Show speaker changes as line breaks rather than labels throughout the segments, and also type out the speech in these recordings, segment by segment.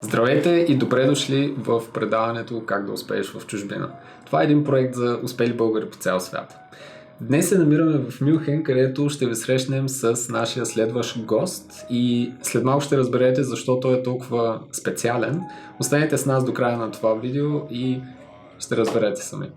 Здравейте и добре дошли в предаването "Как да успееш в чужбина". Това е един проект за успели българи по цял свят. Днес се намираме в Мюнхен, където ще ви срещнем с нашия следващ гост и след малко ще разберете защо той е толкова специален. Останете с нас до края на това видео и ще разберете сами.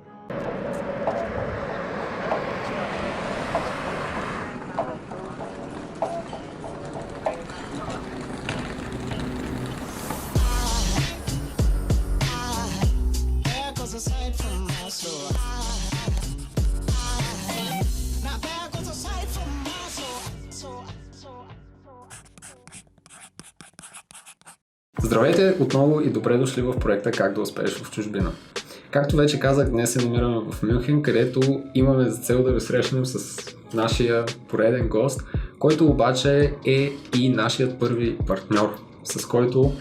Здравейте отново и добре дошли в проекта "Как да успееш в чужбина". Както вече казах, днес се намираме в Мюнхен, където имаме за цел да ви срещнем с нашия пореден гост, който обаче е и нашият първи партньор, с който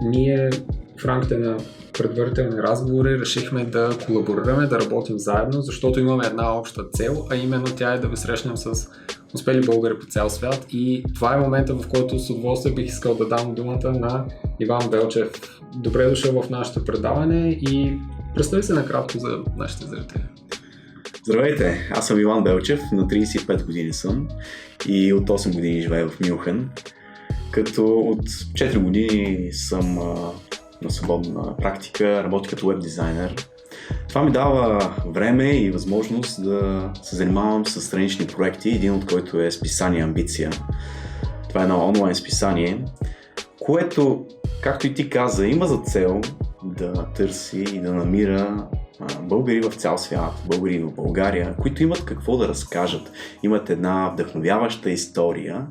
ние в рамките на предварителни разговори решихме да колаборираме, да работим заедно, защото имаме една обща цел, а именно тя е да ви срещнем с успели българи по цял свят, и това е момента, в който с удоволствие бих искал да дам думата на Иван Белчев. Добре дошъл в нашето предаване и представи се накратко за нашите зрители.
Здравейте, аз съм Иван Белчев, на 35 години съм и от 8 години живея в Мюнхен, като от 4 години съм на свободна практика, работя като веб дизайнер. Това ми дава време и възможност да се занимавам с странични проекти, един от който е списание Амбиция. Това е едно онлайн списание, което, както и ти каза, има за цел да търси и да намира българи в цял свят, българи в България, които имат какво да разкажат. Имат една вдъхновяваща история,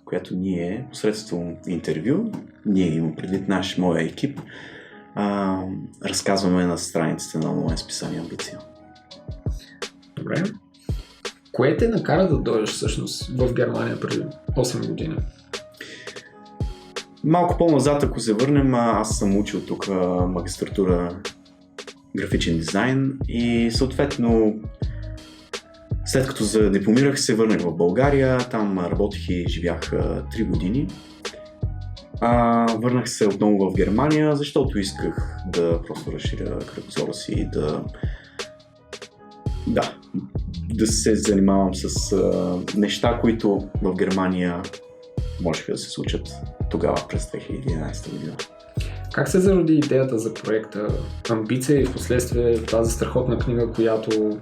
която ние, посредством интервю, ние имам предвид моя екип, разказваме на страниците на онлайн списание Амбиция.
Добре. Кое те накара да дойдеш всъщност в Германия преди 8 години?
Малко по-назад, ако се върнем, аз съм учил тук магистратура графичен дизайн и съответно след като дипломирах се върнах в България, там работих и живях 3 години. Върнах се отново в Германия, защото исках да просто разширя кръгозора си и да се занимавам с неща, които в Германия можеха да се случат тогава през 2011 година.
Как се зароди идеята за проекта Амбиция и в последствие тази страхотна книга, която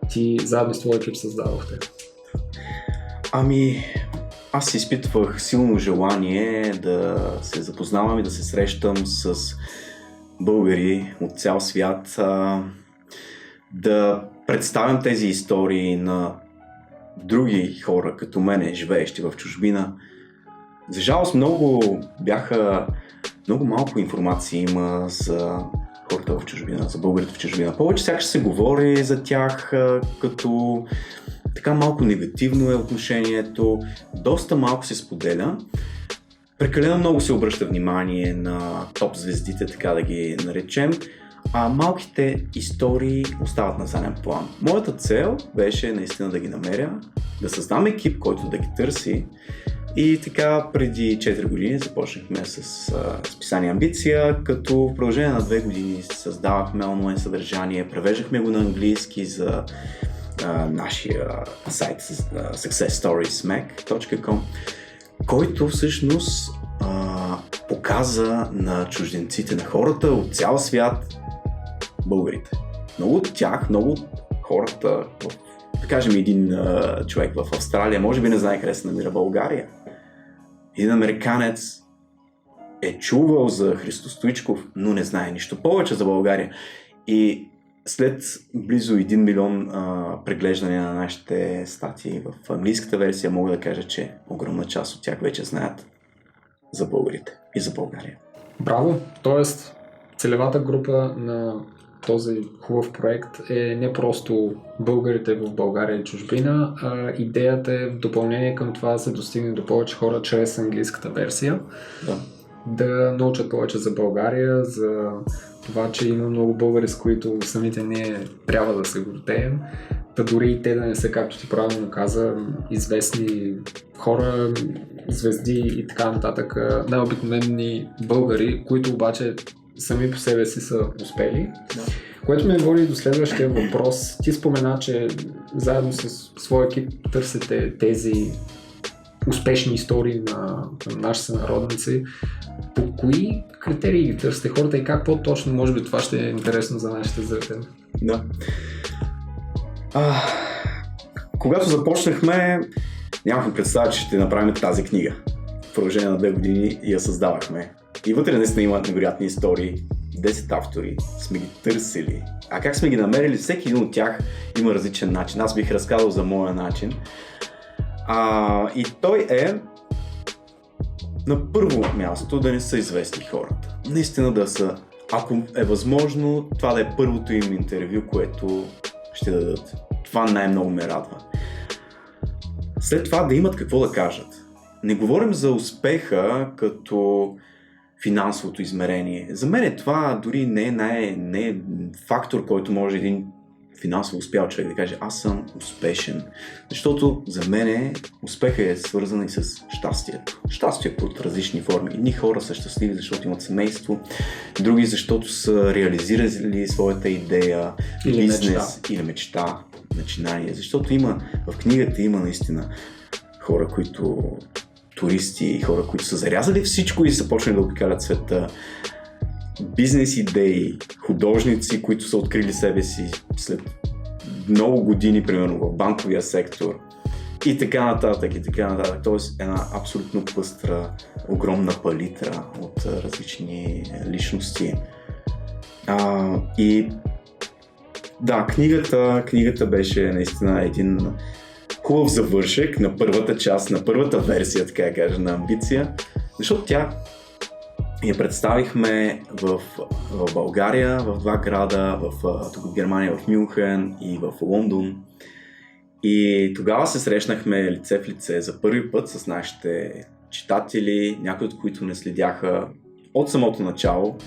ти заедно с твоя екип създадохте?
Аз изпитвах силно желание да се запознавам и да се срещам с българи от цял свят, да представям тези истории на други хора като мене, живеещи в чужбина. За жалост много малко информация има за хората в чужбина, за българите в чужбина. Повече сякаш се говори за тях като така малко негативно е отношението, доста малко се споделя. Прекалено много се обръща внимание на топ звездите, така да ги наречем, а малките истории остават на заден план. Моята цел беше наистина да ги намеря, да създам екип, който да ги търси, и така преди 4 години започнахме с списание Амбиция, като в продължение на 2 години създавахме онлайн съдържание, превеждахме го на английски за нашия сайт successstoriesmac.com, който всъщност показа на чужденците, на хората от цял свят българите. Много от тях, много от хората, да кажем един човек в Австралия, може би не знае къде се намира България. Един американец е чувал за Христо Стоичков, но не знае нищо повече за България. И след близо 1 милион преглеждания на нашите статии в английската версия, мога да кажа, че огромна част от тях вече знаят за българите и за България.
Браво! Тоест, целевата група на този хубав проект е не просто българите в България и чужбина, а идеята е в допълнение към това да се достигне до повече хора чрез английската версия. Да научат повече за България, за това, че има много българи, с които самите ние трябва да се гордеем. Та дори и те да не са, както ти правилно каза, известни хора, звезди и така нататък, най-обикновени българи, които обаче сами по себе си са успели.
Да.
Което ме води до следващия въпрос. Ти спомена, че заедно с своя екип търсите тези успешни истории на наши сънародници. По кои критерии ги търсите хората и как по-точно, може би това ще е интересно за нашите зрители?
Да. Когато започнахме, нямахме представа, че ще направим тази книга. В продължение на 2 години я създавахме. И вътре наистина има невероятни истории. 10 автори сме ги търсили. А как сме ги намерили? Всеки един от тях има различен начин. Аз бих разказал за моя начин. И той е на първо място да не са известни хората. Наистина да са, ако е възможно, това да е първото им интервю, което ще дадат. Това най-много ме радва. След това да имат какво да кажат. Не говорим за успеха като финансовото измерение. За мен това дори не е фактор, който може един финансово успял човек да каже аз съм успешен. Защото за мен успеха е свързан и с щастието. Щастие под различни форми. Едни хора са щастливи, защото имат семейство, други защото са реализирали своята идея,
или
бизнес или мечта, начинание. Защото в книгата има наистина хора, които туристи, хора, които са зарязали всичко и са почнали да обикалят света, бизнес идеи, художници, които са открили себе си след много години, примерно в банковия сектор и така нататък. Тоест една абсолютно пъстра, огромна палитра от различни личности. И да, книгата беше наистина един хубав завършек на първата част, на първата версия, така да кажа, на Амбиция, защото тя я представихме в България, в 2 града, тук в Германия, в Мюнхен и в Лондон. И тогава се срещнахме лице в лице за първи път с нашите читатели, някои от които не следяха от самото начало.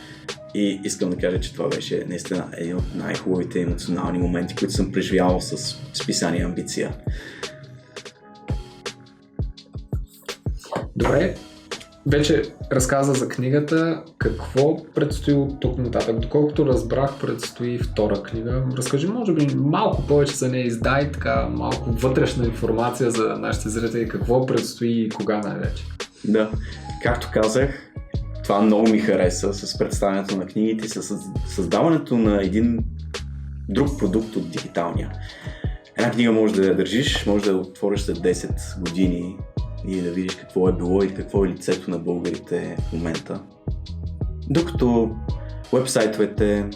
И искам да кажа, че това беше наистина един от най-хубавите емоционални моменти, които съм преживявал с списание Амбиция.
Добре, вече разказа за книгата. Какво предстои от тук нататък? Доколкото разбрах, предстои втора книга. Разкажи, може би, малко повече за нея, издай така малко вътрешна информация за нашите зрители, какво предстои и кога най-вече.
Да, както казах, това много ми хареса с представянето на книгите, с създаването на един друг продукт от дигиталния. Една книга може да я държиш, може да я отвориш след 10 години и да видиш какво е било и какво е лицето на българите в момента. Докато уебсайтовете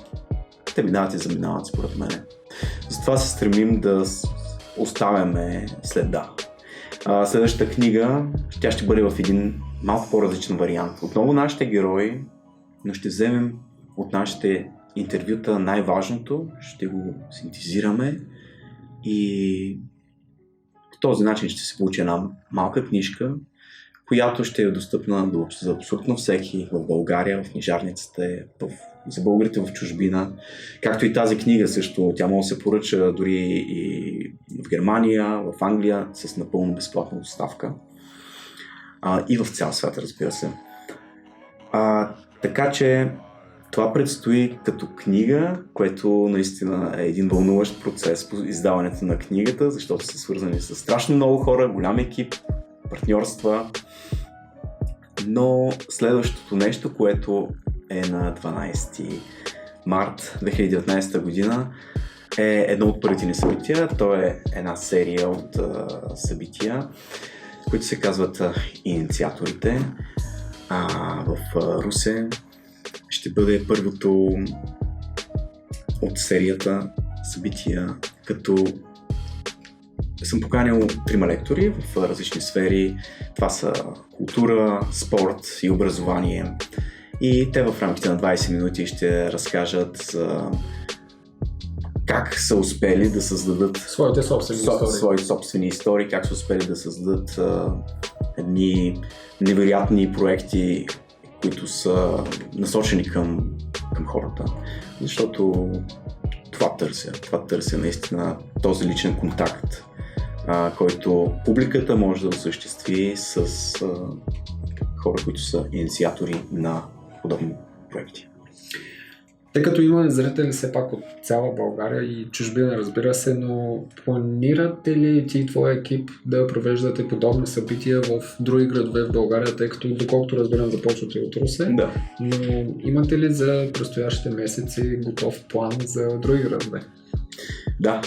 те минават и заминават според мен. Затова се стремим да оставяме следа. Следващата книга, тя ще бъде в един малко по-различен вариант. Отново нашите герои, но ще вземем от нашите интервюта най-важното, ще го синтезираме и по този начин ще се получи една малка книжка, която ще е достъпна за абсолютно всеки в България, в книжарниците, за българите в чужбина. Както и тази книга също, тя може да се поръча дори и в Германия, в Англия с напълно безплатна доставка. И в цял свят, разбира се. Така че това предстои като книга, което наистина е един вълнуващ процес по издаването на книгата, защото са свързани с страшно много хора, голям екип, партньорства. Но следващото нещо, което е на 12 март 2019 година, е едно от първите ни събития. То е една серия от събития, които се казват Инициаторите. В Русе ще бъде първото от серията събития, като съм поканил 3 лектори в различни сфери. Това са култура, спорт и образование. И те в рамките на 20 минути ще разкажат за как са успели да създадат своите собствени истории, как са успели да създадат едни невероятни проекти, които са насочени към хората. Защото това търся наистина този личен контакт, който публиката може да осъществи с хора, които са инициатори на подобни проекти.
Тъй като имаме зрители все пак от цяла България и чужбина, разбира се, но планирате ли ти и твоя екип да провеждате подобни събития в други градове в България, тъй като, доколкото разбирам, започвате от Русе,
Да.
но имате ли за предстоящите месеци готов план за други градове?
Да,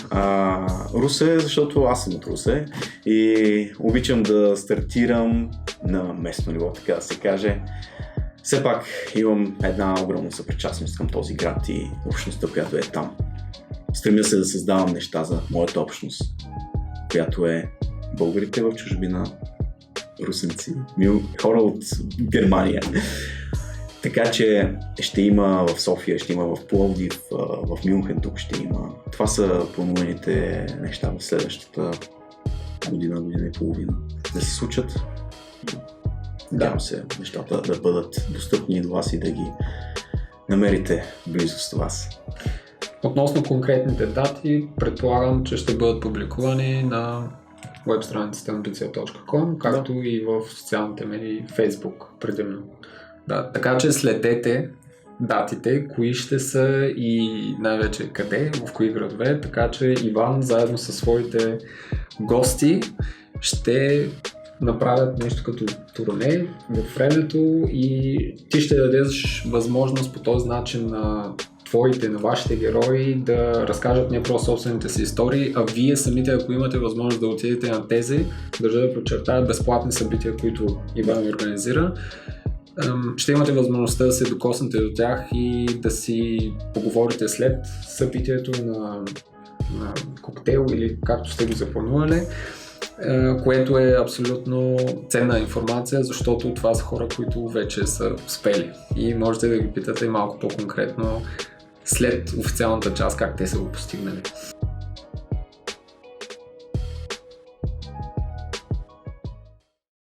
Русе, защото аз съм от Русе и обичам да стартирам на местно ниво, така да се каже. Все пак имам една огромна съпричастност към този град и общността, която е там. Стремя се да създавам неща за моята общност, която е българите в чужбина, русенци, хора от Германия. Така че ще има в София, ще има в Пловдив, в Мюнхен тук ще има. Това са плануваните неща в следващата година и половина да се случат. Надявам се нещата да бъдат достъпни до вас и да ги намерите близо с вас.
Относно конкретните дати, предполагам, че ще бъдат публикувани на веб страницата ambicia.com, както и в социалните медии, Facebook предимно. Да, така че следете датите, кои ще са и най-вече къде, в кои градове, така че Иван заедно със своите гости ще направят нещо като турне в времето и ти ще дадеш възможност по този начин на твоите, на вашите герои да разкажат не просто собствените си истории, а вие самите, ако имате възможност да отидете на тези, държа да подчертая безплатни събития, които Иван организира, ще имате възможността да се докоснете до тях и да си поговорите след събитието на коктейл или както сте го запланували, което е абсолютно ценна информация, защото това са хора, които вече са успели и можете да ги питате малко по-конкретно след официалната част как те са го постигнали.